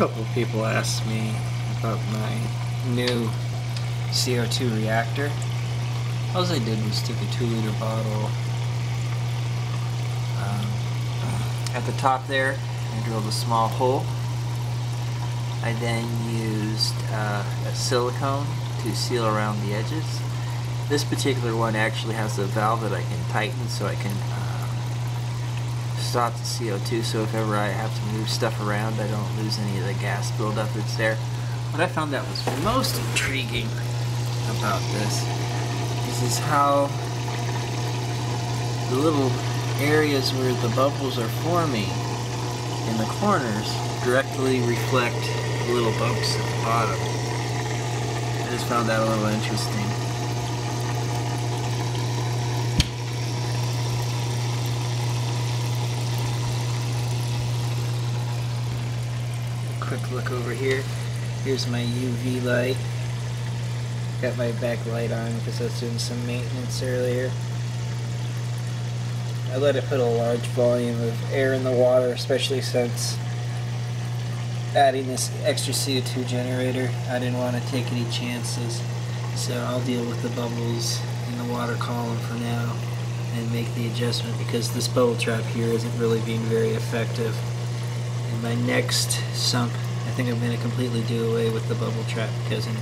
couple people asked me about my new CO2 reactor. All I did was took a 2-liter bottle. At the top there, I drilled a small hole. I then used a silicone to seal around the edges. This particular one actually has a valve that I can tighten so I can stop the CO2, so if ever I have to move stuff around I don't lose any of the gas buildup that's there. What I found that was most intriguing about this is how the little areas where the bubbles are forming in the corners directly reflect the little bumps at the bottom. I just found that a little interesting. Quick look over here. Here's my UV light. Got my backlight on because I was doing some maintenance earlier. I let it put a large volume of air in the water, especially since adding this extra CO2 generator. I didn't want to take any chances, so I'll deal with the bubbles in the water column for now and make the adjustment because this bubble trap here isn't really being very effective. In my next sump, I think I'm going to completely do away with the bubble trap because in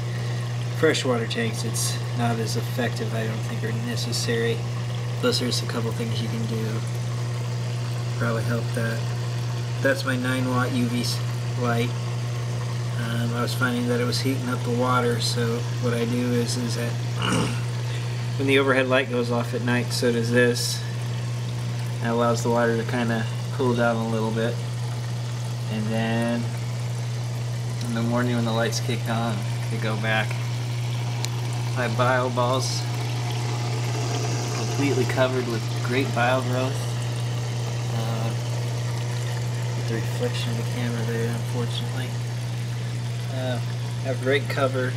freshwater tanks it's not as effective, I don't think, or necessary. Plus there's a couple things you can do probably help that. That's my 9-watt UV light. I was finding that it was heating up the water, so what I do is that when the overhead light goes off at night, so does this. That allows the water to kind of cool down a little bit. And then in the morning when the lights kick on, they go back. My bio balls completely covered with great bio growth. With the reflection of the camera there, unfortunately. Have great cover.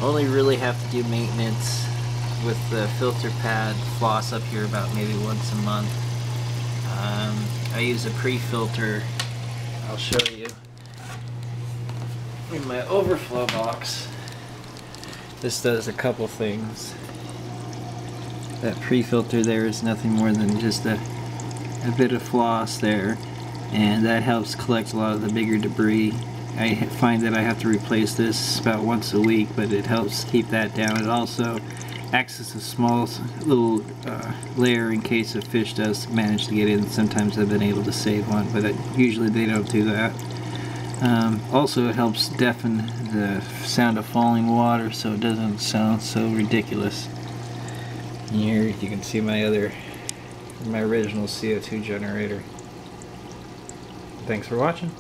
Only really have to do maintenance with the filter pad floss up here about maybe once a month. I use a pre-filter. I'll show you in my overflow box. This does a couple things. That pre-filter there is nothing more than just a bit of floss there, and that helps collect a lot of the bigger debris. I find that I have to replace this about once a week, but it helps keep that down. It also acts as a small little layer in case a fish does manage to get in. Sometimes I've been able to save one, but usually they don't do that. Also it helps deafen the sound of falling water so it doesn't sound so ridiculous. Here you can see my original CO2 generator. Thanks for watching.